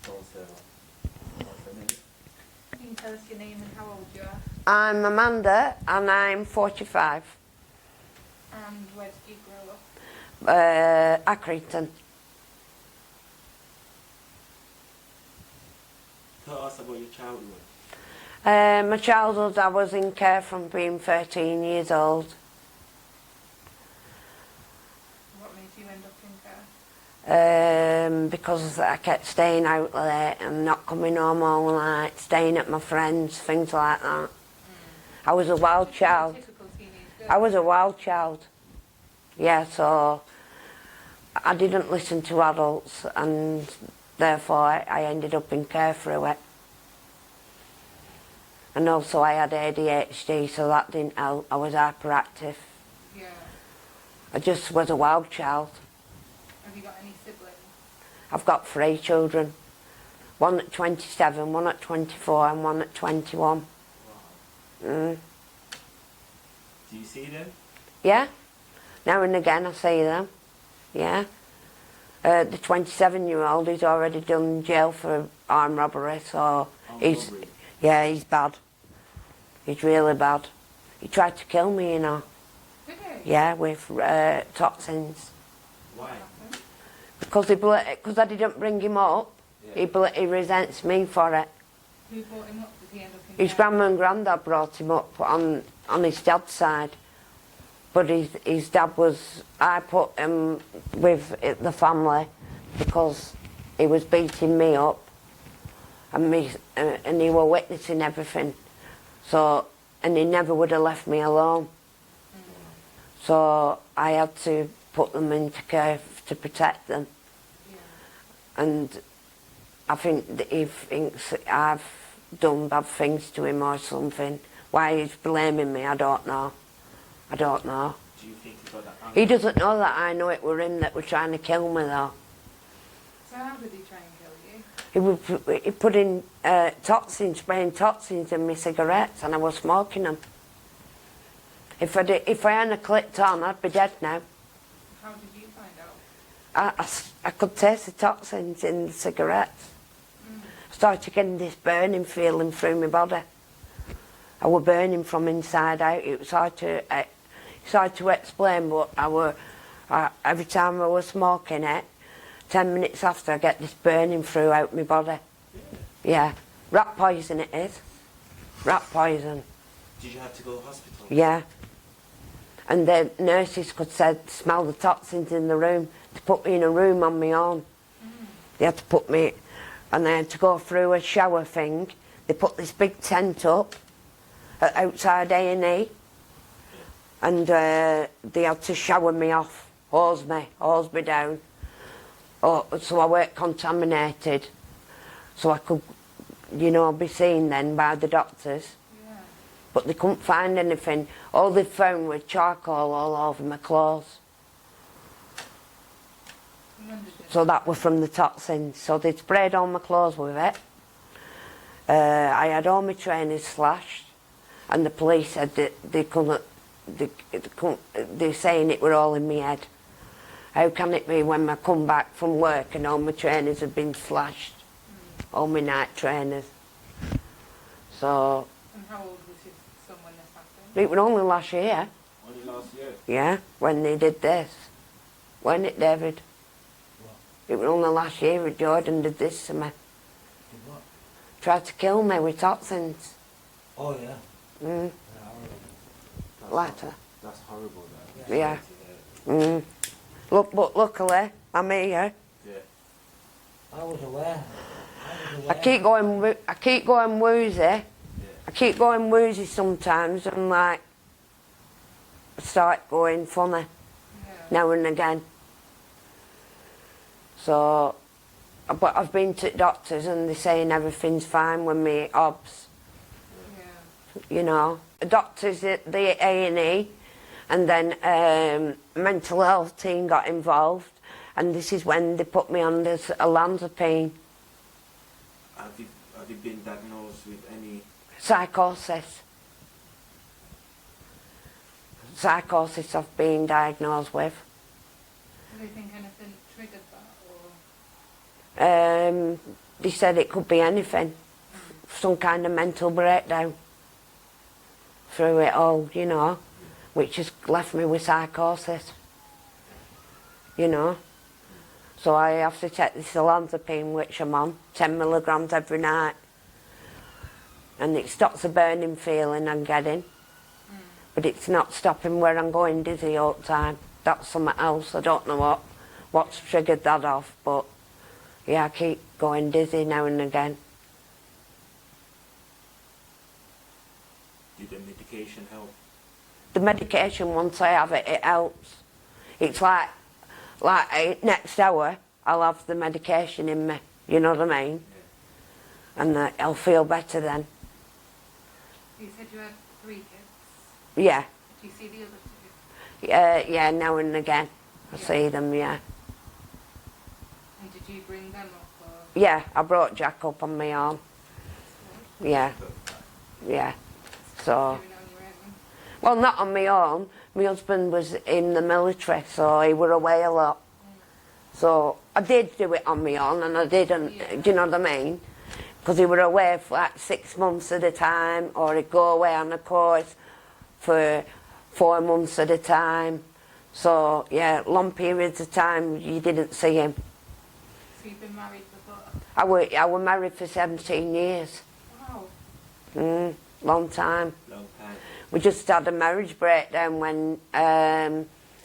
Also, what's her name? Can you tell us your name and how old you are? I'm Amanda and I'm 45. And where did you grow up? Accrington. Tell us about your childhood. My childhood, I was in care from being 13 years old. What made you end up in care? Because I kept staying out late and not coming home all night, staying at my friends, things like that. I was a wild child. Typical teenage girl. I was a wild child. Yeah, so I didn't listen to adults and therefore I ended up in care for it. And also I had ADHD, so that didn't help. I was hyperactive. Yeah. I just was a wild child. Have you got any siblings? I've got 3 children. One at 27, one at 24 and one at 21. Wow. Mm. Do you see them? Yeah, now and again I see them. Yeah. The 27-year-old, he's already done jail for armed robbery, so he's bad. He's really bad. He tried to kill me, you know. Did he? Yeah, with toxins. Why? Because I didn't bring him up. Yeah. He resents me for it. Who brought him up? Did he end up in His care? grandma and granddad brought him up on his dad's side. But his dad was, I put him with the family because he was beating me up and he were witnessing everything. So, and he never would have left me alone. So I had to put them into care to protect them. Yeah. And I think that he thinks I've done bad things to him or something. Why he's blaming me, I don't know. I don't know. Do you think he got that anger? He doesn't know that I know it were him that were trying to kill me though. So how did he try and kill you? He put in toxins, spraying toxins in my cigarettes and I was smoking them. If I hadn't clicked on, I'd be dead now. How did you find out? I could taste the toxins in the cigarettes. I started getting this burning feeling through my body. I were burning from inside out. It was hard to explain, but every time I was smoking it, 10 minutes after I get this burning throughout my body. Yeah. Rat poison it is. Rat poison. Did you have to go to hospital? Yeah. And the nurses could smell the toxins in the room. They put me in a room on my own. They had to put me, and I had to go through a shower thing. They put this big tent up outside A&E, and they had to shower me off, hose me down. So I weren't contaminated, so I could, you know, be seen then by the doctors. Yeah. But they couldn't find anything. All they found was charcoal all over my clothes. And when did this So that was from the toxins. So they sprayed all my clothes with it. I had all my trainers slashed, and the police said that they're saying it were all in my head. How can it be when I come back from work and all my trainers have been slashed? All my night trainers. So, And how old was your son when this happened? it was only last year. Only last year? Yeah, when they did this. Wasn't it, David? What? It was only last year that Jordan did this to me. Did what? Tried to kill me with toxins. Oh yeah. Mm, Yeah, That's later. That's horrible, that. Yeah. Sorry to hear. Look, but luckily, I'm here. Yeah. I was aware. I keep going woozy. Yeah. I keep going woozy sometimes and like, start going funny Yeah. now and again. So, but I've been to doctors and they're saying everything's fine with me obs. Yeah. You know, the doctors at the A&E, and then mental health team got involved, and this is when they put me on this olanzapine. Have you been diagnosed with any... Psychosis. Psychosis I've been diagnosed with. Do they think anything triggered that, or? they said it could be anything, some kind of mental breakdown through it all, you know, which has left me with psychosis, you know. So I have to take this olanzapine, which I'm on, 10 milligrams every night. And it stops the burning feeling I'm getting. But it's not stopping where I'm going dizzy all the time. That's something else. I don't know what's triggered that off, but yeah, I keep going dizzy now and again. Did the medication help? The medication, once I have it, it helps. It's like next hour, I'll have the medication in me, you know what I mean? Yeah. And I'll feel better then. You said you had 3 kids. Yeah. Do you see the other 2? Yeah, now and again. I see them, yeah. And did you bring them up? Or? Yeah, I brought Jack up on my arm. Yeah, yeah. So, Doing it on your own? well, not on my own. My husband was in the military, so he were away a lot. So I did do it on my own, and I didn't. Do you know what I mean? Because he were away for like 6 months at a time, or he'd go away on a course for 4 months at a time. So yeah, long periods of time you didn't see him. So you've been married before? I were married for 17 years. Wow. Long time. Long time. We just had a marriage breakdown when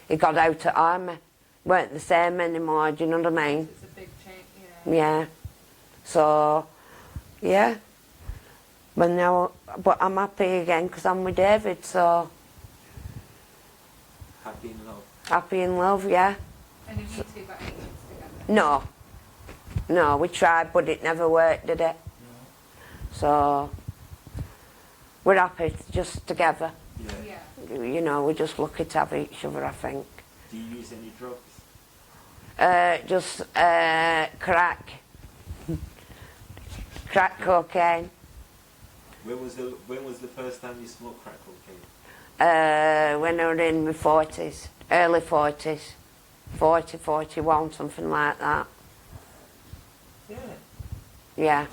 he got out of army. Weren't the same anymore, do you know what I mean? It's a big change, yeah. Yeah. So, yeah. But I'm happy again because I'm with David, so. Happy in love. Happy in love, yeah. And have you two got any kids together? No. No, we tried, but it never worked, did it? No. So, we're happy just together. Yeah. Yeah. You know, we're just lucky to have each other, I think. Do you use any drugs? Just crack. Crack cocaine. When was the first time you smoked crack cocaine? When I was in my 40s, early 40s. 40, 41, something like that. Yeah.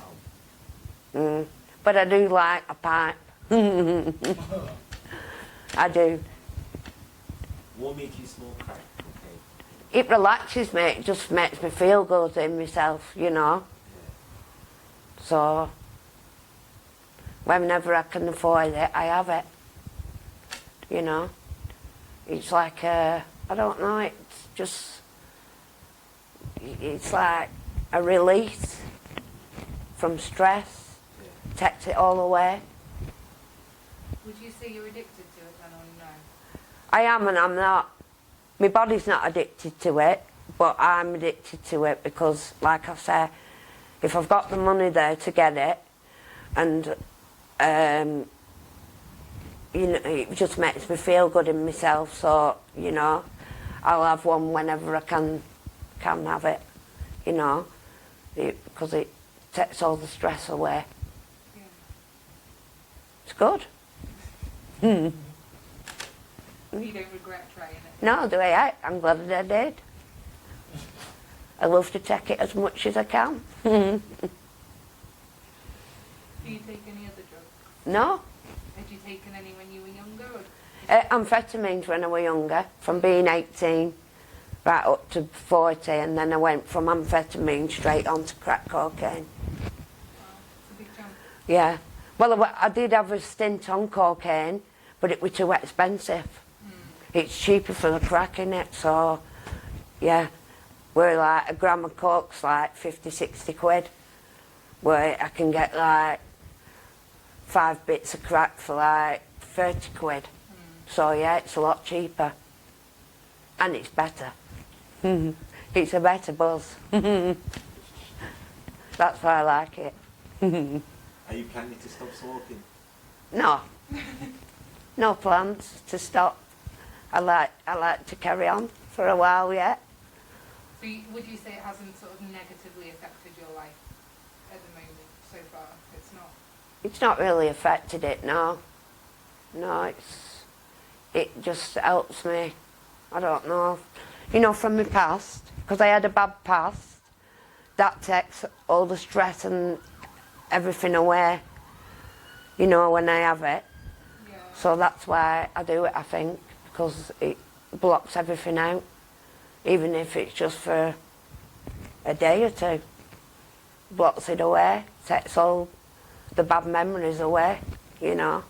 Yeah. But I do like a pipe. I do. What made you smoke crack cocaine? It relaxes me, it just makes me feel good in myself, you know. So, whenever I can afford it, I have it. You know. It's like, I don't know, it's just, it's like a release from stress. Yeah. Takes it all away. Would you say you're addicted to it then, or no? I am and I'm not. My body's not addicted to it, but I'm addicted to it because, like I say, if I've got the money there to get it, and you know, it just makes me feel good in myself. So you know, I'll have one whenever I can have it. You know, because it takes all the stress away. Yeah. It's good. You don't regret trying it? No, do I? I'm glad that I did. I love to take it as much as I can. Do you take any other drugs? No. Had you taken any when you were younger? Or Amphetamines when I was younger, from being 18 right up to 40, and then I went from amphetamine straight on to crack cocaine. Wow, it's a big jump. Yeah. Well, I did have a stint on cocaine, but it was too expensive. It's cheaper for the crack in it, so yeah. Where like a gram of coke's like 50, 60 quid, where I can get like 5 bits of crack for like 30 quid. So yeah, it's a lot cheaper. And it's better. It's a better buzz. That's why I like it. Are you planning to stop smoking? No. No plans to stop. I like to carry on for a while yet. So would you say it hasn't sort of negatively affected your life at the moment so far? It's not? It's not really affected it, no. No, it just helps me. I don't know. You know, from my past, because I had a bad past, that takes all the stress and everything away, you know, when I have it. Yeah. So that's why I do it, I think, because it blocks everything out, even if it's just for a day or two. Blocks it away, takes all the bad memories away, you know.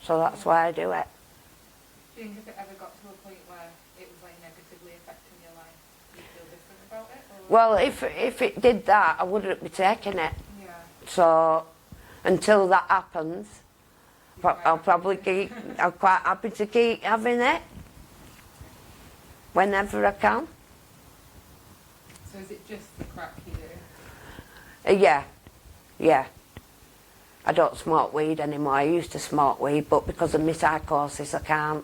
So that's why I do it. Do you think if it ever got to a point where it was like negatively affecting your life, you'd feel different about it? Or? Well, if it did that, I wouldn't be taking it. Yeah. So until that happens, I'll probably keep. I'm quite happy to keep having it whenever I can. So is it just the crack you do? Yeah, yeah. I don't smoke weed anymore. I used to smoke weed, but because of my psychosis, I can't.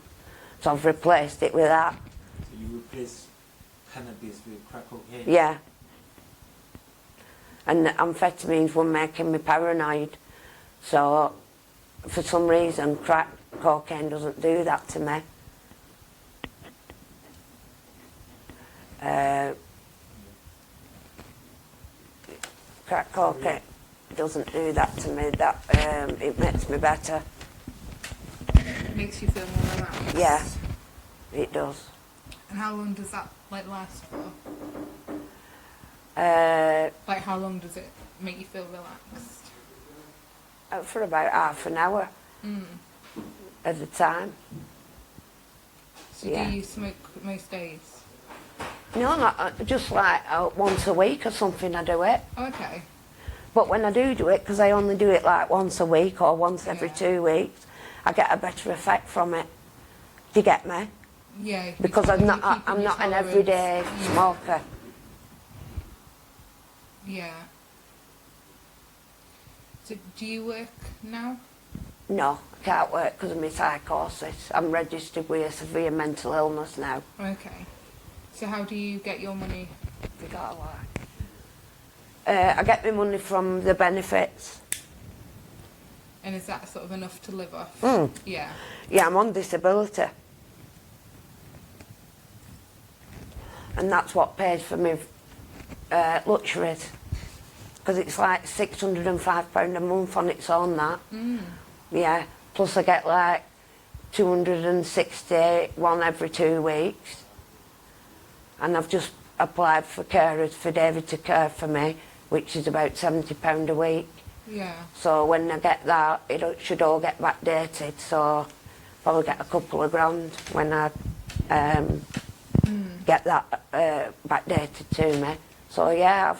So I've replaced it with that. So you replace cannabis with crack cocaine? Yeah. And the amphetamines were making me paranoid. So, for some reason, crack cocaine doesn't do that to me. Crack cocaine doesn't do that to me. That it makes me better. It makes you feel more relaxed? Yeah, it does. And how long does that like last for? Like how long does it make you feel relaxed? For about half an hour at a time. So Yeah. do you smoke most days? No, not just like once a week or something. I do it. Oh, okay. But when I do it, because I only do it like once a week or once every 2 weeks, I get a better effect from it. Do you get me? Yeah. Because I'm not an everyday smoker. Yeah. So do you work now? No, I can't work because of my psychosis. I'm registered with a severe mental illness now. Okay. So how do you get your money? Forgot why. I get my money from the benefits. And is that sort of enough to live off? Yeah. Yeah, I'm on disability. And that's what pays for me luxuries. Because it's like £605 a month on its own, that. Yeah, plus I get like 261 every 2 weeks. And I've just applied for carers for David to care for me, which is about £70 a week. Yeah. So when I get that, it should all get backdated. So probably get a couple of grand when I get that backdated to me. So yeah,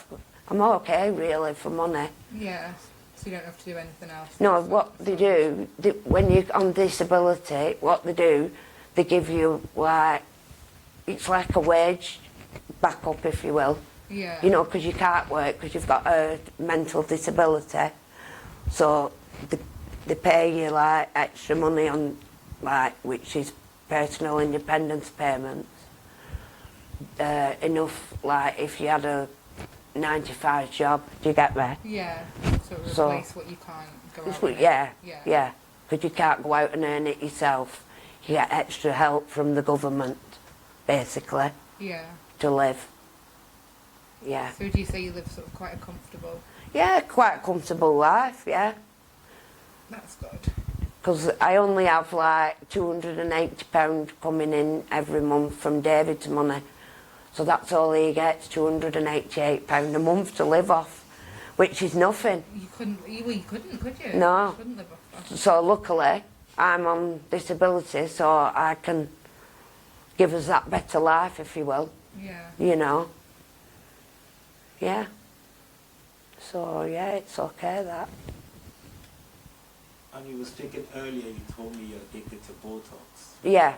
I'm okay really for money. Yeah. So you don't have to do anything else? No, what they do, when you're on disability, what they do, they give you like, it's like a wage backup, if you will. Yeah. You know, because you can't work because you've got a mental disability. So they pay you like extra money on, like, which is personal independence payments. Enough, like, if you had a 9-to-5 job, do you get me? Yeah. So So- replace what you can't go out It's and yeah, earn. Yeah. yeah. Because you can't go out and earn it yourself. You get extra help from the government, basically, Yeah. to live. Yeah. So would you say you live sort of quite a comfortable? Yeah, quite a comfortable life, yeah. That's good. Because I only have like £280 coming in every month from David's money. So that's all he gets, £288 a month to live off, which is nothing. You couldn't, could you? No. You couldn't live off that. So luckily, I'm on disability, so I can give us that better life, if you will, Yeah. you know. Yeah. So, yeah, it's okay, that. And you were speaking earlier, you told me you're addicted to Botox. Yeah.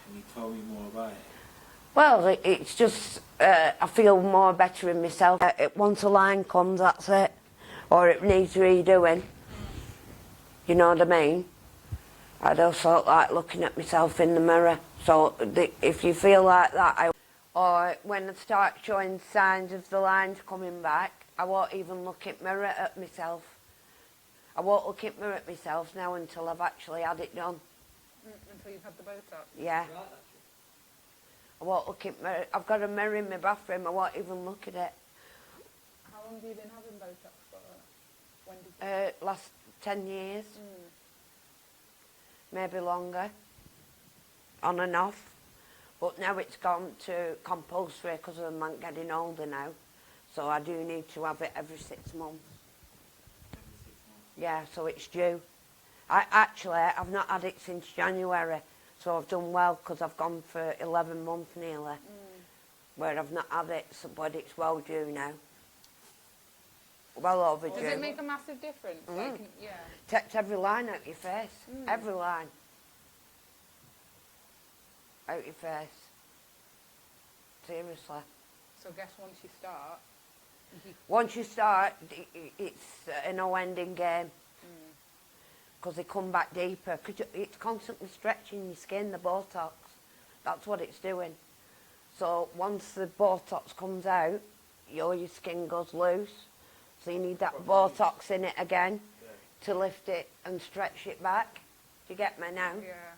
Can you tell me more about it? Well, it's just, I feel more better in myself. Once a line comes, that's it. Or it needs redoing. You know what I mean? I just sort of like looking at myself in the mirror. So if you feel like that, or when I start showing signs of the lines coming back, I won't even look in mirror at myself. I won't look in mirror at myself now until I've actually had it done. Until you've had the Botox. Yeah. I won't look at mirror. I've got a mirror in my bathroom. I won't even look at it. How long have you been having Botox for? When did you... Last 10 years, maybe longer, on and off. But now it's gone to compulsory because I'm getting older now. So I do need to have it every 6 months. Every 6 months. Yeah, so it's due. I've not had it since January, so I've done well because I've gone for 11 months nearly, where I've not had it, so, but it's well due now. Well overdue. Does it make a massive difference? Like, yeah. Takes every line out your face. Every line. Out your face. Seriously. So I guess once you start... Once you start, it's a no-ending game. Because they come back deeper. Cause it's constantly stretching your skin, the Botox. That's what it's doing. So once the Botox comes out, your skin goes loose. So you need that Botox in it again to lift it and stretch it back. Do you get me now? Yeah.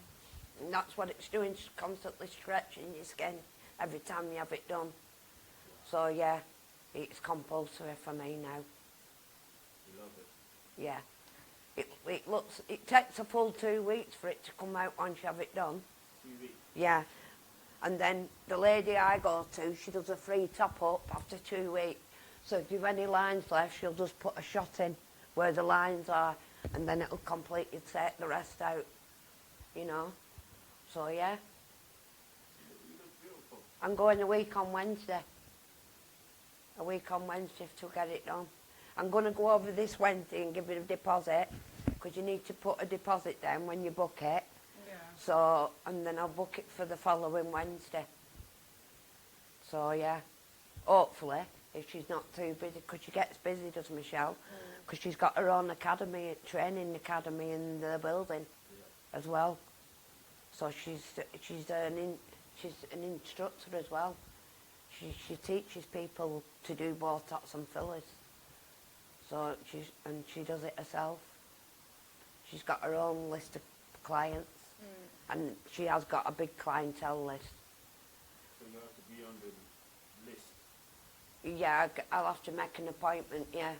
And that's what it's doing, just constantly stretching your skin every time you have it done. So yeah, it's compulsory for me now. You love it. Yeah. It takes a full 2 weeks for it to come out once you have it done. 2 weeks. Yeah. And then the lady I go to, she does a free top-up after 2 weeks. So if you've any lines left, she'll just put a shot in where the lines are, and then it'll completely take the rest out, you know. So, yeah. You look beautiful. I'm going a week on Wednesday. A week on Wednesday to get it done. I'm going to go over this Wednesday and give it a deposit, because you need to put a deposit down when you book it. Yeah. So, and then I'll book it for the following Wednesday. So, yeah. Hopefully, if she's not too busy, because she gets busy, does Michelle, because she's got her own academy, training academy in the building as well. So she's an instructor as well. She teaches people to do Botox and fillers. So she does it herself. She's got her own list of clients, and she has got a big clientele list. So you have to be on the list. Yeah, I'll have to make an appointment, yeah,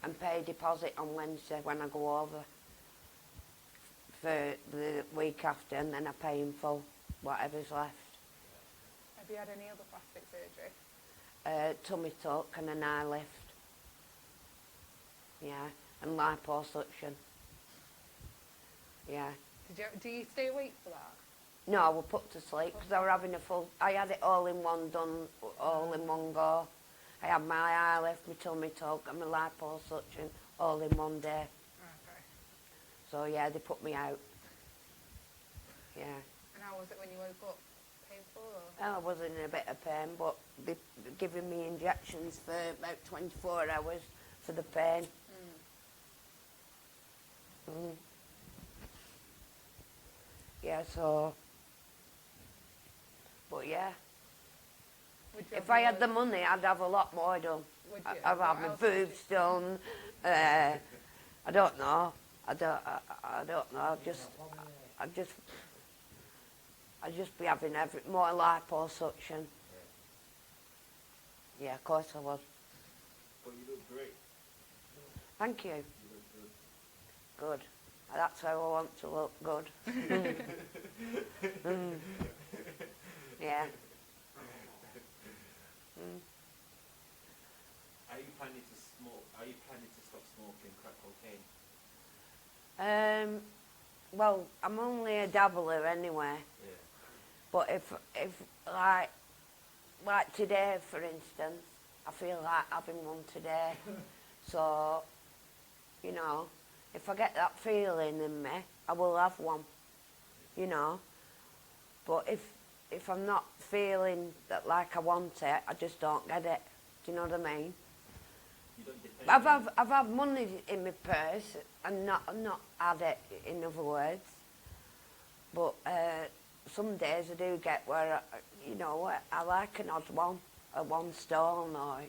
and pay a deposit on Wednesday when I go over for the week after, and then I pay in full, whatever's left. Have you had any other plastic surgery? Tummy tuck and an eye lift. Yeah, and liposuction. Yeah. Do you stay awake for that? No, I was put to sleep because I were having I had it all in one done, all in one go. I had my eye lift, my tummy tuck and my liposuction all in one day. Okay. So yeah, they put me out. Yeah. And how was it when you woke up? Painful or? I was in a bit of pain, but they're giving me injections for about 24 hours for the pain. Yeah, so... But yeah. If I had the money, I'd have a lot more done. Would you? I'd have What my else would you? boobs done. I don't know. I don't know. I'd just be having more liposuction. Yeah, of course I would. But you look great. Thank you. You look Good. That's how I want to look. Good. Yeah. Are you planning to smoke? Are you planning to stop smoking crack cocaine? Well, I'm only a dabbler anyway. Yeah. But if like today, for instance, I feel like having one today. So, you know, if I get that feeling in me, I will have one. You know. But if I'm not feeling that like I want it, I just don't get it. Do you know what I mean? You don't depend I've had money in my purse and not had it, in other words. But some days I do get where, I like an odd one, a 1 stone or,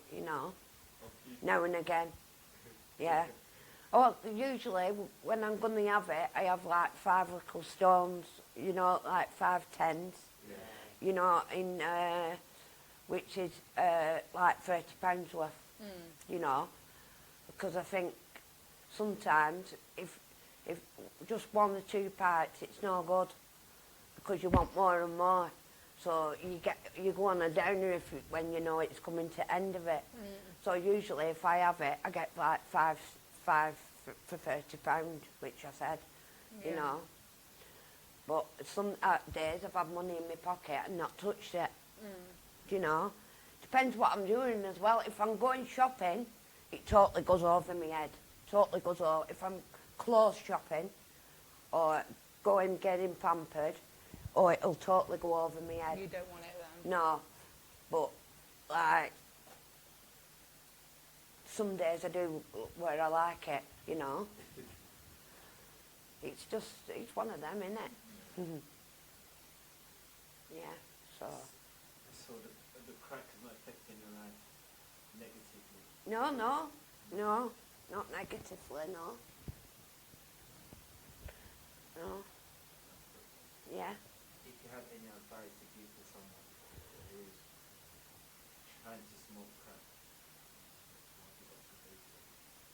now and again. Yeah. Well, usually when I'm going to have it, I have like 5 little stones, like 5 tens. Yeah. you know, in which is like £30 worth, you know, because I think sometimes if just 1 or 2 pints, it's no good, because you want more and more. So you go on a downer when you know it's coming to end of it. So usually if I have it, I get like five for £30, which I said, you know. But some days I've had money in my pocket and not touched it. You know, depends what I'm doing as well. If I'm going shopping, it totally goes over my head. Totally goes over. If I'm clothes shopping or going getting pampered, oh, it'll totally go over my head. You don't want it then? No, but like some days I do where I like it, you know. It's one of them, isn't it? Yeah, so. So the crack is not affecting your life negatively? No, not negatively, no. No. Yeah. If you have any advice to give to someone who is trying to smoke crack,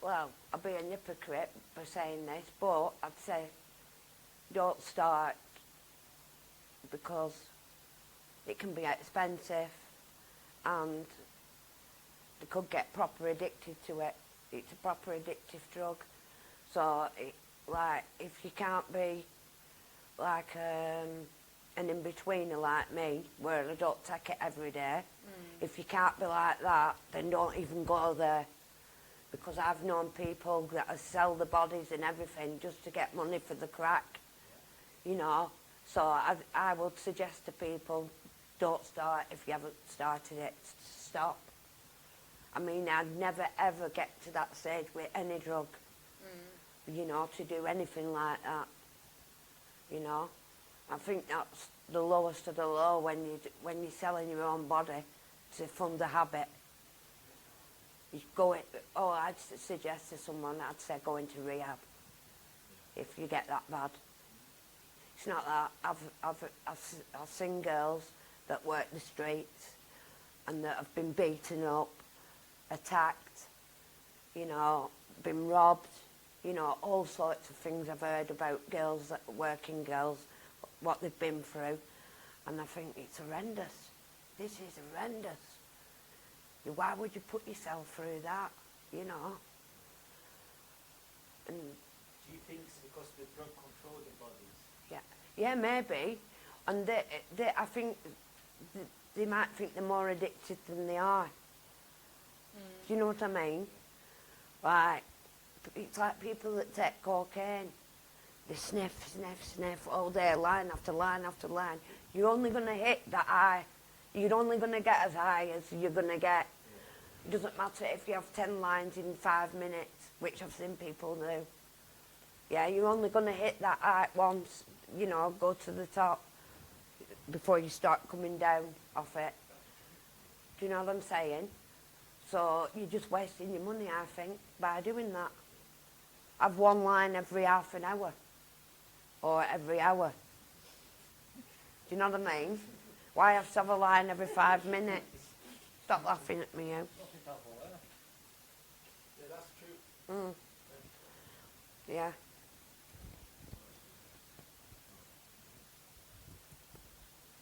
Well, I'll be a hypocrite for saying this, but I'd say don't start, because it can be expensive and they could get proper addicted to it. It's a proper addictive drug. So, like, if you can't be like an in-betweener like me, where I don't take it every day, if you can't be like that, then don't even go there. Because I've known people that sell the bodies and everything just to get money for the crack, you know. So I would suggest to people, don't start if you haven't started it. Stop. I mean, I'd never ever get to that stage with any drug, you know, to do anything like that, you know. I think that's the lowest of the low when you're selling your own body to fund a habit. You go it. Oh, I'd suggest to someone, I'd say go into rehab if you get that bad. It's not that. I've seen girls that work the streets and that have been beaten up, attacked, you know, been robbed, you know, all sorts of things I've heard about girls, working girls, what they've been through, and I think it's horrendous. This is horrendous. Why would you put yourself through that, you know? And do you think it's because the drug control the bodies? yeah, maybe. And I think they might think they're more addicted than they are. Do you know what I mean? Like, it's like people that take cocaine. They sniff all day, line after line after line. You're only going to hit that high. You're only going to get as high as you're going to get. It doesn't matter if you have 10 lines in 5 minutes, which I've seen people do. Yeah, you're only going to hit that high once, you know, go to the top before you start coming down off it. Do you know what I'm saying? So you're just wasting your money, I think, by doing that. Have 1 line every half an hour or every hour. Do you know what I mean? Why have to have a line every 5 minutes? Stop laughing at me, you. Yeah, that's true. Yeah.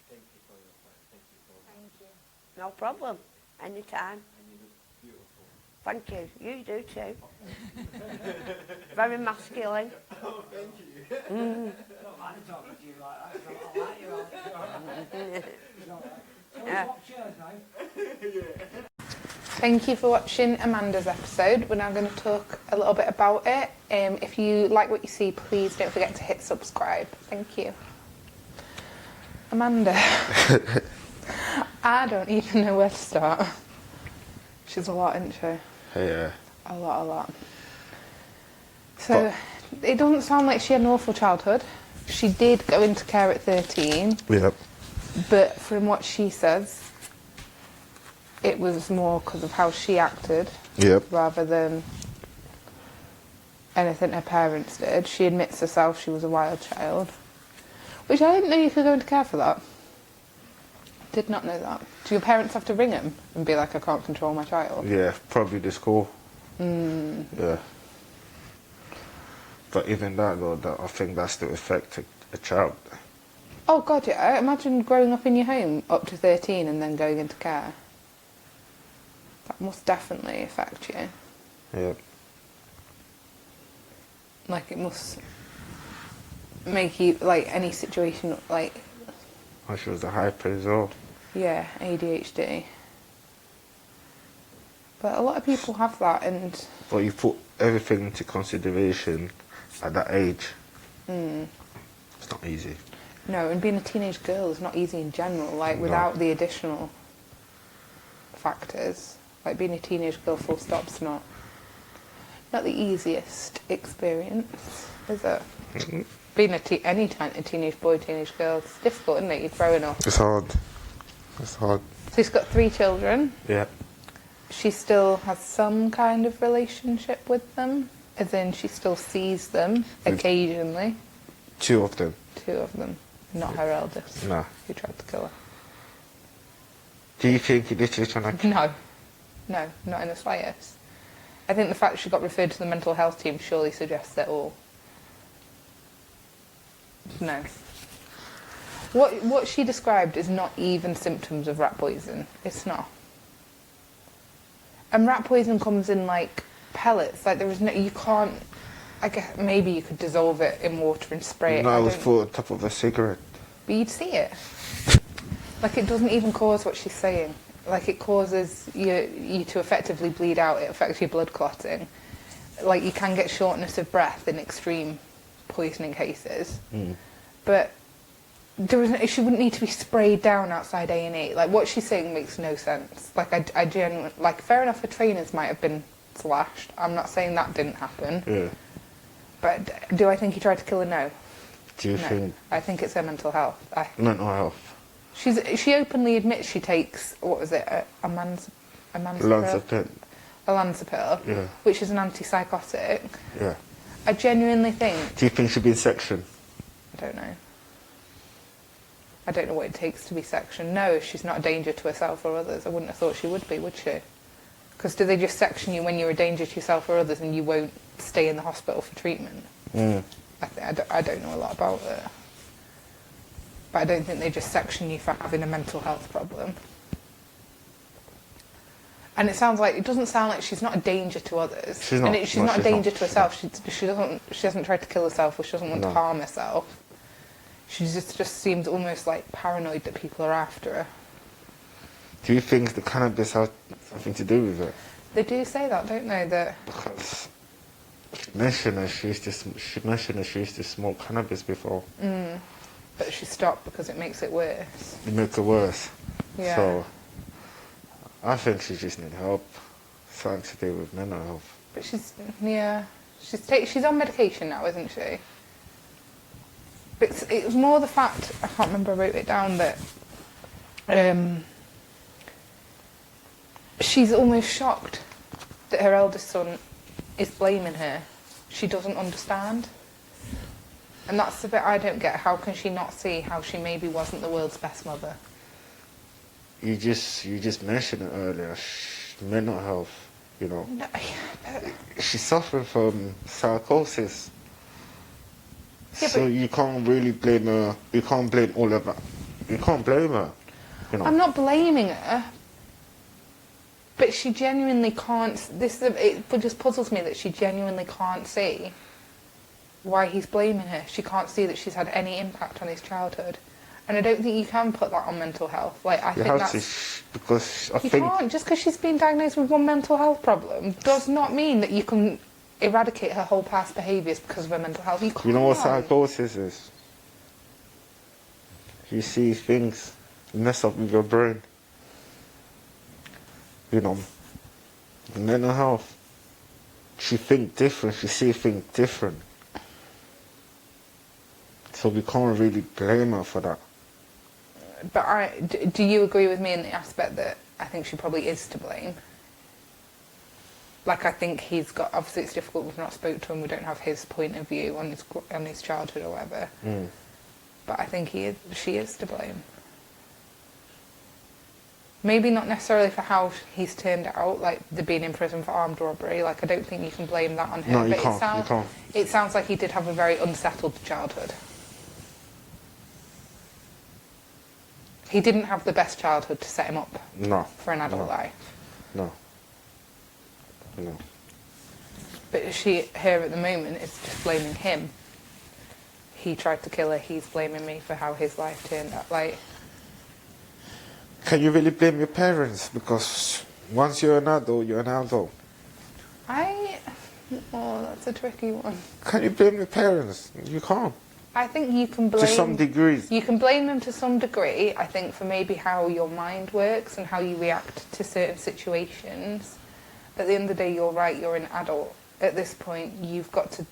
Thank you for your time. Thank you for Thank you. No problem. Anytime. and you look beautiful. Thank you. You do too. Very masculine. Oh, thank you. I don't mind talking to you like that, 'cause I like you. So Yeah. what's yours now? Thank you for watching Amanda's episode. We're now going to talk a little bit about it. If you like what you see, please don't forget to hit subscribe. Thank you. Amanda. I don't even know where to start. She's a lot, isn't she? Yeah. A lot. So, it doesn't sound like she had an awful childhood. She did go into care at 13. Yep. But from what she says, it was more because of how she acted. Yep. Rather than anything her parents did. She admits herself she was a wild child. Which I didn't know you could go into care for that. Did not know that. Do your parents have to ring him and be like, I can't control my child? Yeah, probably the school. Mm. Yeah. But even that, though, I think that still affects a child. Oh God, yeah. Imagine growing up in your home up to 13 and then going into care. That must definitely affect you. Yeah. Like, it must make you, like, any situation, like... Oh, she was a hyper as well. Yeah, ADHD. But a lot of people have that, and... But you put everything into consideration at that age. It's not easy. No, and being a teenage girl is not easy in general, like, without the additional factors. Like, being a teenage girl full stop's not the easiest experience, is it? Being a teenage boy, teenage girl, it's difficult, isn't it? You're growing up. It's hard. It's hard. So he's got 3 children. Yeah. She still has some kind of relationship with them, as in she still sees them occasionally. 2 of them. 2 of them, not her eldest. No. Who tried to kill her. Do you think he literally trying to... No, not in the slightest. I think the fact she got referred to the mental health team surely suggests it all. No. What she described is not even symptoms of rat poison. It's not. And rat poison comes in like pellets. Like, there is no, you can't. I guess maybe you could dissolve it in water and spray it. No, it was put on top of a cigarette. But you'd see it. Like, it doesn't even cause what she's saying. Like, it causes you to effectively bleed out. It affects your blood clotting. Like, you can get shortness of breath in extreme poisoning cases. But she wouldn't need to be sprayed down outside A&E. Like, what she's saying makes no sense. Like, I genuinely... Like, fair enough, her trainers might have been slashed. I'm not saying that didn't happen. Yeah. But do I think he tried to kill her? No. Do you No. think... I think it's her mental health. Mental health. She openly admits she takes, what was it, a Lanzapin. Olanzapine, Yeah. which is an antipsychotic. Yeah. I genuinely think... Do you think she'd be in section? I don't know. I don't know what it takes to be sectioned. No, if she's not a danger to herself or others, I wouldn't have thought she would be, would she? Because do they just section you when you're a danger to yourself or others and you won't stay in the hospital for treatment? I don't know a lot about it. But I don't think they just section you for having a mental health problem. And it doesn't sound like she's not a danger to others. She's not. She's not a danger to herself. She doesn't try to kill herself, or she doesn't want to harm herself. She just seems almost like paranoid that people are after her. Do you think the cannabis has something to do with it? They do say that, don't they? That Because she mentioned that she used to smoke cannabis before. but she stopped because it makes it worse. It makes it worse. Yeah. So I think she just needs help. Something to do with mental health. But she's on medication now, isn't she? But it was more the fact, I can't remember, I wrote it down, that she's almost shocked that her eldest son is blaming her. She doesn't understand. And that's the bit I don't get. How can she not see how she maybe wasn't the world's best mother? You just mentioned it earlier. Mental health, you know. No, She's suffering from psychosis. Yeah, So but you can't really blame her. You can't blame all of that. You can't blame her. You know. I'm not blaming her, but she genuinely can't. It just puzzles me that she genuinely can't see why he's blaming her. She can't see that she's had any impact on his childhood, and I don't think you can put that on mental health. Like, I You think have that's to, because I you think can't. Just because she's been diagnosed with one mental health problem does not mean that you can eradicate her whole past behaviours because of her mental health. You can't. you know what psychosis is. You see things mess up with your brain. You know, mental health. She think different. She see things different. So we can't really blame her for that. But do you agree with me in the aspect that I think she probably is to blame? Like, I think he's got, obviously it's difficult, we've not spoke to him, we don't have his point of view on his childhood or whatever. But I think she is to blame. Maybe not necessarily for how he's turned out, like the being in prison for armed robbery. Like I don't think you can blame that on him. No, you but can't. It sounds like he did have a very unsettled childhood. He didn't have the best childhood to set him up for an adult life. No. But her at the moment is just blaming him. He tried to kill her, he's blaming me for how his life turned out. Like, can you really blame your parents? Because once you're an adult, you're an adult. Oh, that's a tricky one. Can you blame your parents? You can't. I think you can blame... To some degree. You can blame them to some degree, I think, for maybe how your mind works and how you react to certain situations. At the end of the day, you're right, you're an adult. At this point, you've got to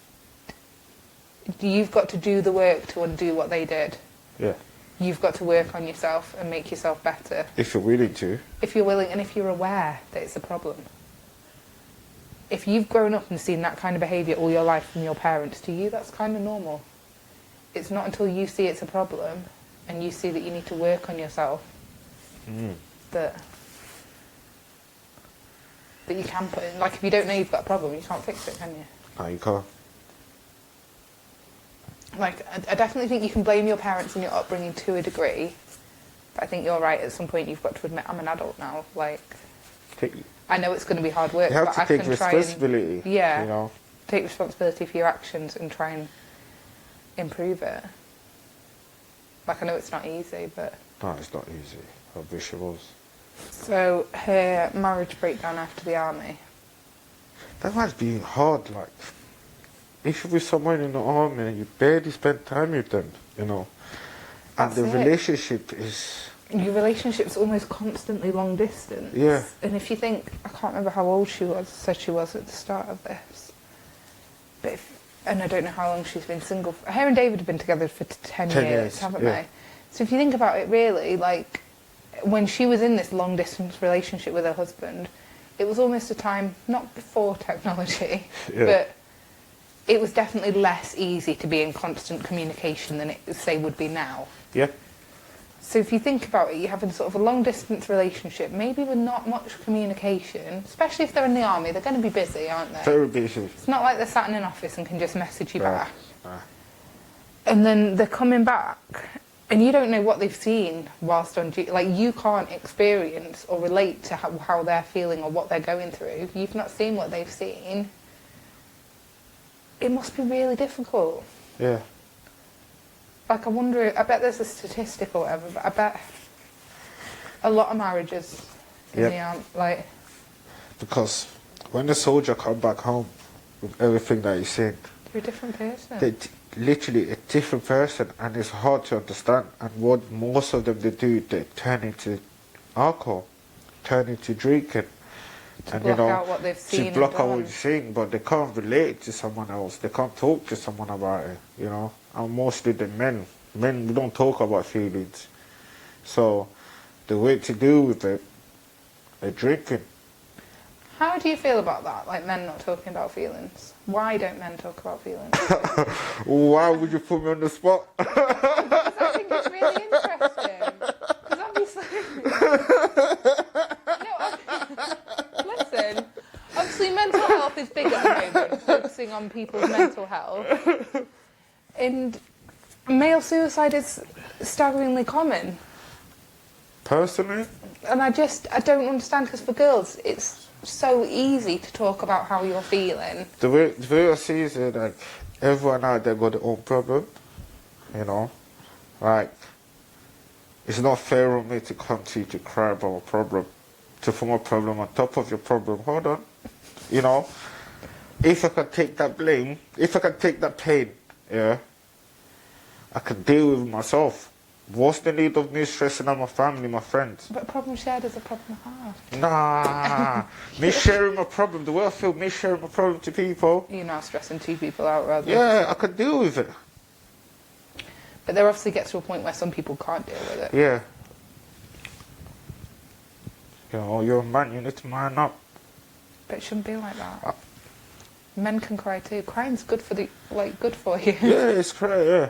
do the work to undo what they did. Yeah. You've got to work on yourself and make yourself better. If you're willing to. If you're willing and if you're aware that it's a problem. If you've grown up and seen that kind of behaviour all your life from your parents, to you that's kind of normal. It's not until you see it's a problem and you see that you need to work on yourself that you can put in. Like if you don't know you've got a problem, you can't fix it, can you? No, you can't. Like, I definitely think you can blame your parents and your upbringing to a degree, but I think you're right, at some point you've got to admit, I'm an adult now, like, I know it's going to be hard work, You have but to I take can try and... responsibility. Yeah, You know? take responsibility for your actions and try and improve it. Like, I know it's not easy, but... No, it's not easy. I wish it was. So, her marriage breakdown after the army. That must be hard, like... If you're with someone in the army and you barely spend time with them, you know, and the relationship is... Your relationship's almost constantly long distance. Yeah. And if you think, I can't remember how old she was, said she was at the start of this. But and I don't know how long she's been single. Her and David have been together for 10 years, haven't they? So if you think about it really, like, when she was in this long distance relationship with her husband, it was almost a time, not before technology, but it was definitely less easy to be in constant communication than it, say, would be now. Yeah. So if you think about it, you're having sort of a long-distance relationship, maybe with not much communication, especially if they're in the army, they're going to be busy, aren't they? Very busy. It's not like they're sat in an office and can just message you back. And then they're coming back, and you don't know what they've seen whilst on duty. Like, you can't experience or relate to how they're feeling or what they're going through. You've not seen what they've seen. It must be really difficult. Yeah. Like, I wonder, I bet there's a statistic or whatever, but I bet a lot of marriages in the army, like... Because when a soldier comes back home with everything that he's seen... You're a different person. They're literally a different person, and it's hard to understand. And what most of them they do, they turn into alcohol, turn into drinking. To block out what they've seen. To block out what they've seen, but they can't relate to someone else. They can't talk to someone about it, you know. And mostly the men. Men, we don't talk about feelings. So, the way to deal with it, they're drinking. How do you feel about that? Like, men not talking about feelings? Why don't men talk about feelings? Why would you put me on the spot? Because I think it's really interesting. Because obviously... Listen, obviously mental health is big at the moment, focusing on people's mental health. And male suicide is staggeringly common. Personally? And I don't understand, because for girls, it's so easy to talk about how you're feeling. The way I see it is like, everyone out there got their own problem, you know. Like, it's not fair on me to come to you to cry about a problem, to form a problem on top of your problem. Hold on, you know. If I can take that blame, if I can take that pain, yeah, I can deal with it myself. What's the need of me stressing out my family, my friends? But a problem shared is a problem halved. Nah, me sharing my problem, the way I feel, me sharing my problem to people. You're now stressing two people out rather than... Yeah, I can deal with it. But there obviously gets to a point where some people can't deal with it. Yeah. You know, you're a man, you need to man up. But it shouldn't be like that. Men can cry too. Crying's good for good for you. Yeah, it's great, yeah.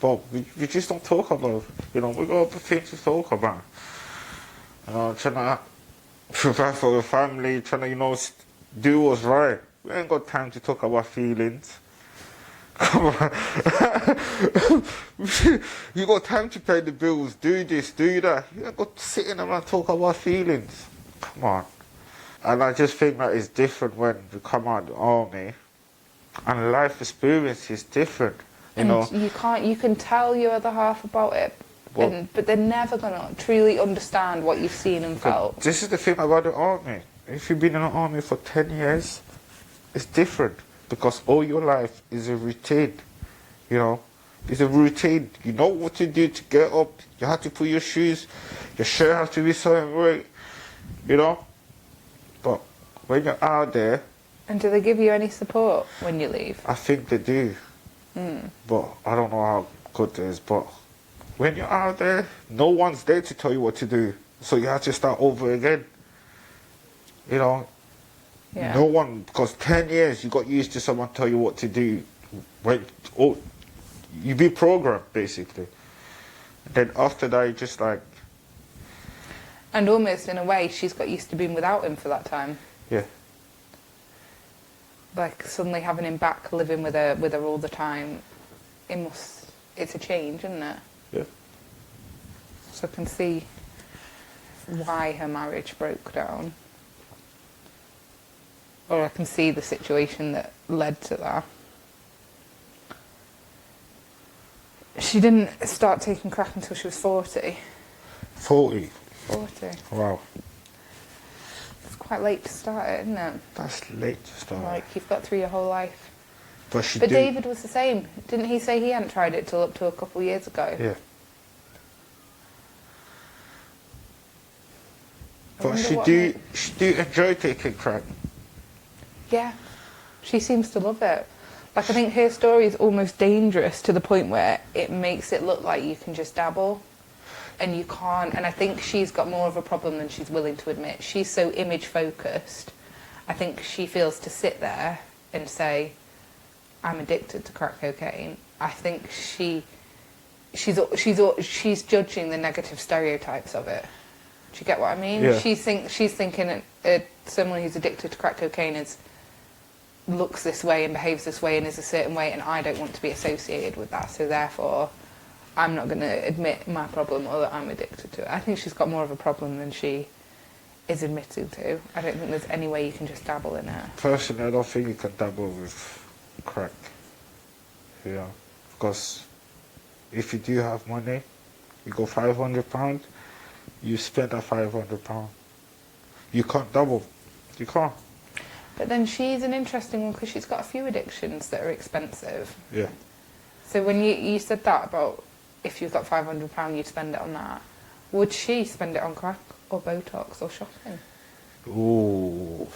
But we just don't talk about it. You know, we got other things to talk about. trying to provide for the family, trying to, do what's right. We ain't got time to talk about feelings. Come on. You got time to pay the bills, do this, do that. You ain't got to sit in and talk about feelings. Come on. And I just think that it's different when you come out of the army. And life experience is different, you know. You can tell your other half about it, but they're never going to truly understand what you've seen and felt. This is the thing about the army. If you've been in the army for 10 years, it's different. Because all your life is a routine, It's a routine. You know what to do to get up. You have to put your shoes. Your shirt has to be certain way, But when you're out there... And do they give you any support when you leave? I think they do. But I don't know how good it is. But when you're out there, no one's there to tell you what to do. So you have to start over again. Yeah. No one, because 10 years you got used to someone tell you what to do. You be programmed, basically. Then after that, you just like... And almost in a way, she's got used to being without him for that time. Yeah. Like suddenly having him back, living with her all the time, it's a change, isn't it? Yeah. So I can see why her marriage broke down. Or I can see the situation that led to that. She didn't start taking crack until she was 40. 40? 40. Wow. It's quite late to start it, isn't it? That's late to start. Like, you've got through your whole life. But David was the same. Didn't he say he hadn't tried it till up to a couple of years ago? Yeah. But she do enjoy taking crack. Yeah. She seems to love it. Like, I think her story is almost dangerous to the point where it makes it look like you can just dabble. And you can't. And I think she's got more of a problem than she's willing to admit. She's so image focused. I think she feels to sit there and say, I'm addicted to crack cocaine. I think she's judging the negative stereotypes of it. Do you get what I mean? Yeah. She's thinking someone who's addicted to crack cocaine looks this way and behaves this way and is a certain way, and I don't want to be associated with that. So therefore, I'm not going to admit my problem or that I'm addicted to it. I think she's got more of a problem than she is admitting to. I don't think there's any way you can just dabble in it. Personally, I don't think you can dabble with crack. Because if you do have money, you go £500, you spend that £500. You can't double. You can't. But then she's an interesting one because she's got a few addictions that are expensive. Yeah. So when you said that about if you've got £500, you'd spend it on that, would she spend it on crack or Botox or shopping? Ooh.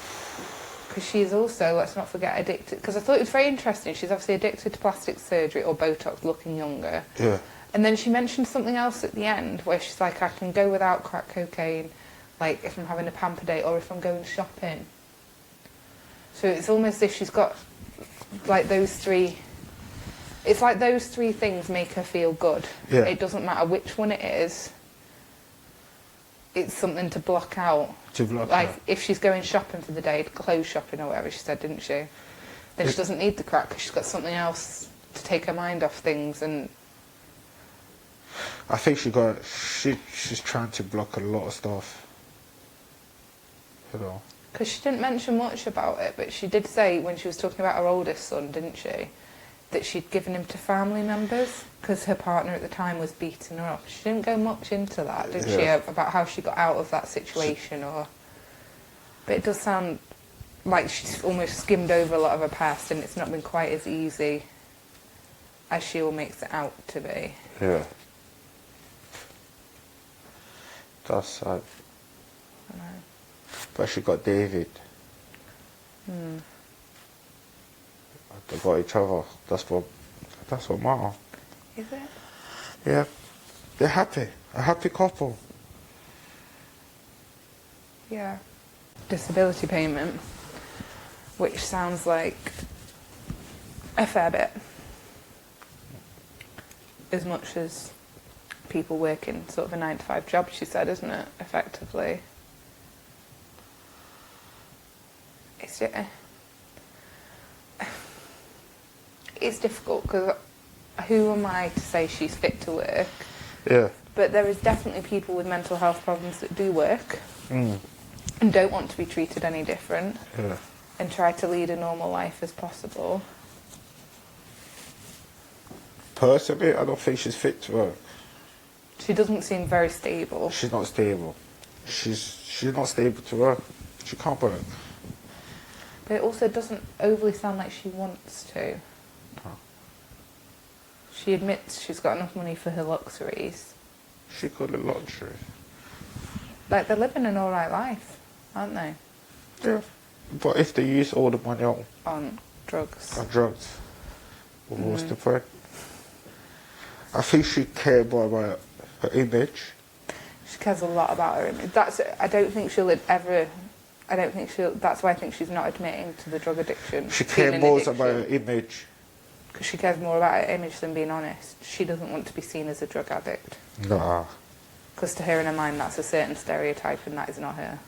Because she's also, let's not forget, addicted. Because I thought it was very interesting. She's obviously addicted to plastic surgery or Botox, looking younger. Yeah. And then she mentioned something else at the end where she's like, I can go without crack cocaine, like if I'm having a pamper day or if I'm going shopping. So it's almost as if she's got like those three. It's like those three things make her feel good. Yeah. It doesn't matter which one it is. It's something to block out. To block like out. if she's going shopping for the day, clothes shopping or whatever she said, didn't she? Then she doesn't need the crack because she's got something else to take her mind off things. And I think she's trying to block a lot of stuff. Because she didn't mention much about it, but she did say when she was talking about her oldest son, didn't she, that she'd given him to family members because her partner at the time was beating her up. She didn't go much into that, did she, about how she got out of that situation? But it does sound like she's almost skimmed over a lot of her past and it's not been quite as easy as she all makes it out to be. Yeah. That's sad. I know. But she got David. They got each other. That's what matters. Is it? Yeah. They're happy. A happy couple. Yeah. Disability payment, which sounds like a fair bit. As much as people working sort of a 9-to-5 job, she said, isn't it, effectively? It's difficult because who am I to say she's fit to work? Yeah. But there is definitely people with mental health problems that do work and don't want to be treated any different and try to lead a normal life as possible. Personally, I don't think she's fit to work. She doesn't seem very stable. She's not stable. She's not stable to work. She can't work. But it also doesn't overly sound like she wants to. No. She admits she's got enough money for her luxuries. She got a luxury. Like, they're living an alright life, aren't they? Yeah. But if they use all the money On drugs. on drugs, well, what's the point? I think she cares more about her image. She cares a lot about her image. I don't think she'll ever... That's why I think she's not admitting to the drug addiction. She cares more about her image. Because she cares more about her image than being honest. She doesn't want to be seen as a drug addict. Nah. Because to her in her mind, that's a certain stereotype, and that is not her.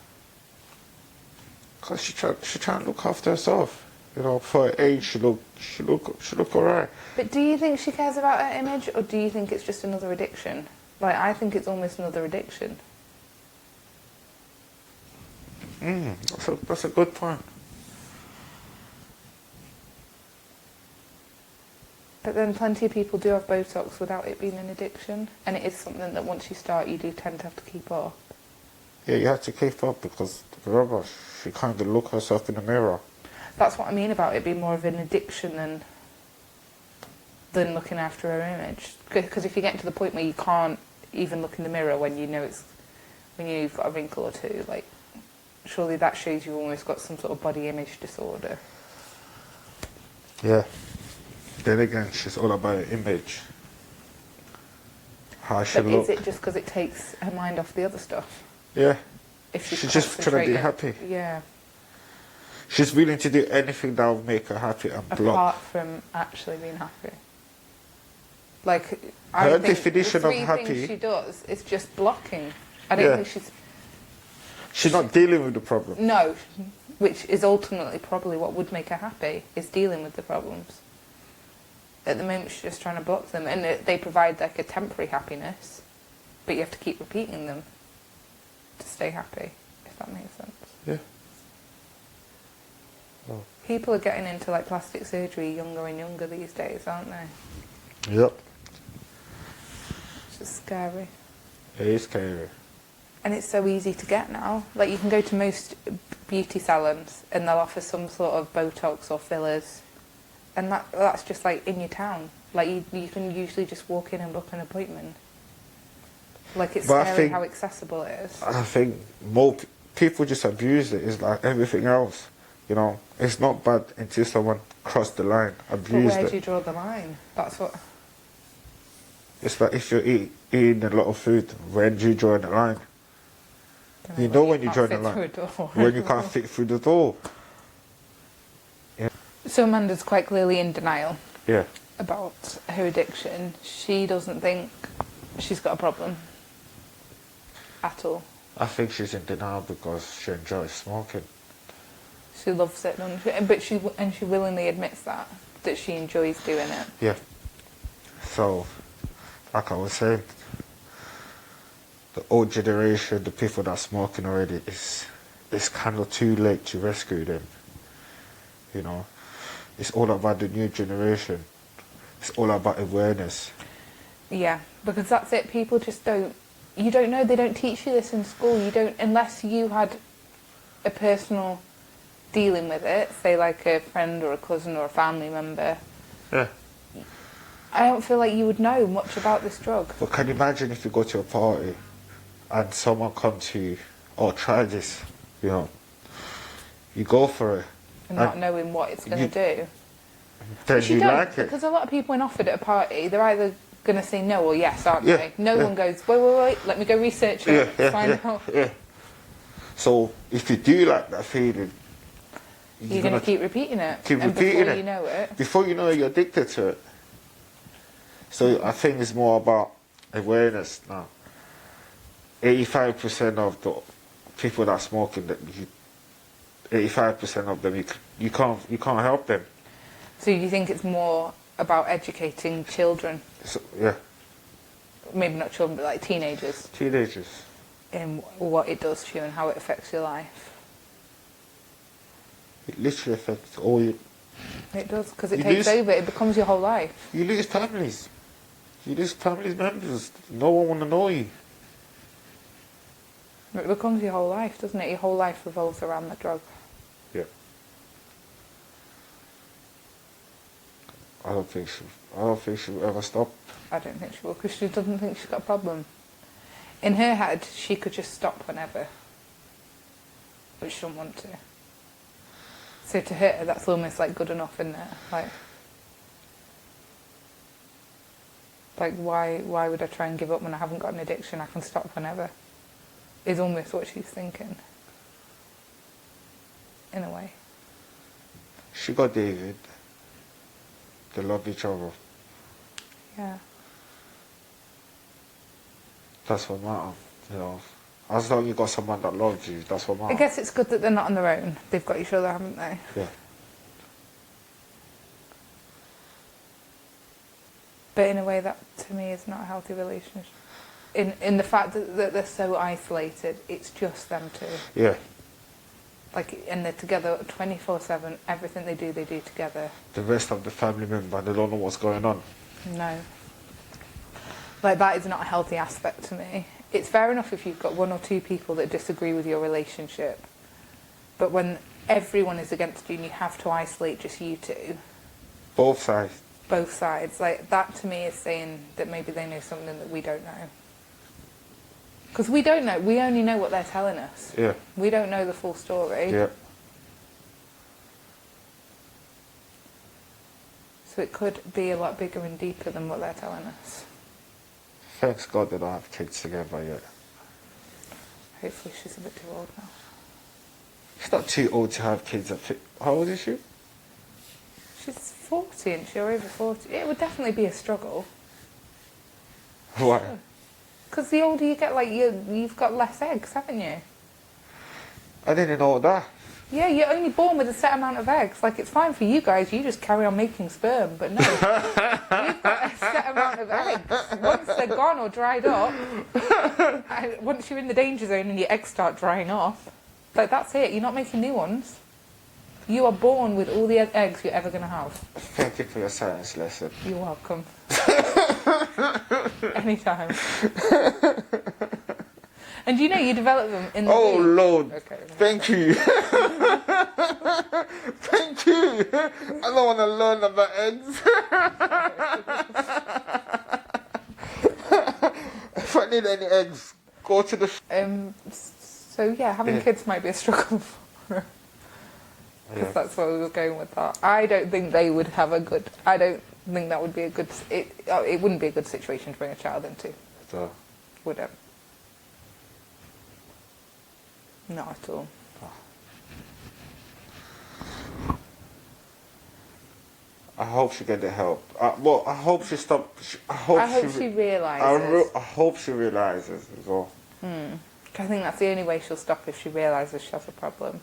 Because she trying to look after herself. You know, for her age, she look alright. But do you think she cares about her image, or do you think it's just another addiction? Like, I think it's almost another addiction. That's a good point. But then plenty of people do have Botox without it being an addiction, and it is something that once you start, you do tend to have to keep up. Yeah, you have to keep up because, remember, she kind of look herself in the mirror. That's what I mean about it being more of an addiction than looking after her image. Because if you get to the point where you can't even look in the mirror when you know you've got a wrinkle or two, like, surely that shows you've almost got some sort of body image disorder. Yeah. Then again, she's all about her image. How she But look. is it just because it takes her mind off the other stuff? Yeah. If she's just trying to be happy. Yeah. She's willing to do anything that will make her happy and block. Apart from actually being happy. Like, I Her think definition the of three happy- things she does is just blocking. I don't think she's... She's not dealing with the problem. No, which is ultimately probably what would make her happy, is dealing with the problems. At the moment, she's just trying to block them, and they provide like a temporary happiness, but you have to keep repeating them to stay happy, if that makes sense. Yeah. Oh. People are getting into like plastic surgery younger and younger these days, aren't they? Yep. It's just scary. It is scary. And it's so easy to get now. Like, you can go to most beauty salons and they'll offer some sort of Botox or fillers. And that's just like in your town. Like, you can usually just walk in and book an appointment. Like, it's scary how accessible it is. I think more people just abuse it. It's like everything else. You know, it's not bad until someone crossed the line, abused But where it. do you draw the line? That's what... It's like if you're eating a lot of food, when do you draw the line? You know when you join the line. When you can't fit through the door. Yeah. So Amanda's quite clearly in denial. Yeah. About her addiction. She doesn't think she's got a problem at all. I think she's in denial because she enjoys smoking. She loves it, doesn't she? But she willingly admits that she enjoys doing it. Yeah. So, like I was saying, the old generation, the people that are smoking already, it's kind of too late to rescue them. You know, it's all about the new generation. It's all about awareness. Yeah, because that's it. People just don't. You don't know. They don't teach you this in school. You don't, unless you had a personal dealing with it, say like a friend or a cousin or a family member. Yeah. I don't feel like you would know much about this drug. But can you imagine if you go to a party and someone comes to you, oh, try this, you know. You go for it. And not knowing what it's going to do. Then you like it. Because a lot of people when offered at a party, they're either going to say no or yes, aren't Yeah, they? No yeah. one goes, wait, let me go research it, find out. Yeah. So if you do like that feeling, You're going to keep repeating it. Keep and repeating before it. you know it. Before you know it, you're addicted to it. So I think it's more about awareness now. 85% of the people that smoking, 85% of them, you can't help them. So you think it's more about educating children? So, yeah. Maybe not children, but like teenagers. Teenagers. In what it does to you and how it affects your life. It literally affects all you. It does, because it takes over. It becomes your whole life. You lose families. You lose family members. No one want to know you. It becomes your whole life, doesn't it? Your whole life revolves around the drug. Yeah. I don't think she'll ever stop. I don't think she will, because she doesn't think she's got a problem. In her head, she could just stop whenever, but she doesn't want to. So to her, that's almost like good enough, isn't it? Like why would I try and give up when I haven't got an addiction? I can stop whenever. Is almost what she's thinking. In a way. She got David. They love each other. Yeah. That's what matters, you know. As long as you got someone that loves you, that's what matters. I guess it's good that they're not on their own. They've got each other, haven't they? Yeah. But in a way, that to me is not a healthy relationship. In the fact that they're so isolated, it's just them two. Yeah. Like, and they're together 24/7. Everything they do together. The rest of the family member, they don't know what's going on. No. Like, that is not a healthy aspect to me. It's fair enough if you've got one or two people that disagree with your relationship. But when everyone is against you and you have to isolate just you two. Both sides. Both sides. Like, that to me is saying that maybe they know something that we don't know. Because we don't know. We only know what they're telling us. Yeah. We don't know the full story. Yeah. So it could be a lot bigger and deeper than what they're telling us. Thanks God they don't have kids together yet. Hopefully she's a bit too old now. She's not too old to have kids. How old is she? She's 40, isn't she? Or over 40. It would definitely be a struggle. Why? Because the older you get, like, you've got less eggs, haven't you? I didn't know that. Yeah, you're only born with a set amount of eggs. Like, it's fine for you guys, you just carry on making sperm, but no. You've got a set amount of eggs. Once they're gone or dried up, once you're in the danger zone and your eggs start drying off, like, that's it, you're not making new ones. You are born with all the eggs you're ever going to have. Thank you for your science lesson. You're welcome. Anytime. And you know you develop them in the Oh womb. Lord, Okay. thank you. Thank you. I don't want to learn about eggs. If I need any eggs, go to the... So yeah, having kids might be a struggle for her. Because that's where we were going with that. I don't think they would have a good... I don't think that would be a good... It wouldn't be a good situation to bring a child into. So, Would it? Not at all. I hope she get the help. Well, I hope she stop. I hope she realises. I hope she realizes as well. I think that's the only way she'll stop, if she realises she has a problem.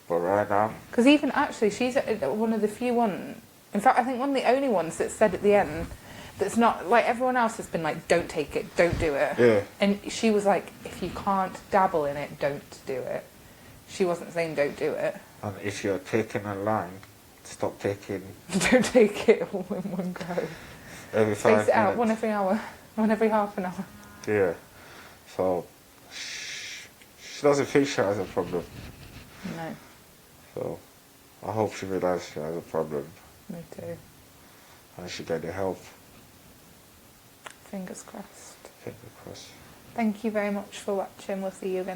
But right now, Because even actually, she's one of the few ones. In fact, I think one of the only ones that said at the end that's not like everyone else has been like, don't take it, don't do it. yeah. And she was like, if you can't dabble in it, don't do it. She wasn't saying don't do it. And if you're taking a line, stop taking Don't take it all in one go. every 5 Space minutes. it out, one every hour, one every half an hour. Yeah. So she doesn't think she has a problem. No, So I hope she realizes she has a problem me too. and she get the help. Fingers crossed. Fingers crossed. Thank you very much for watching. We'll see you again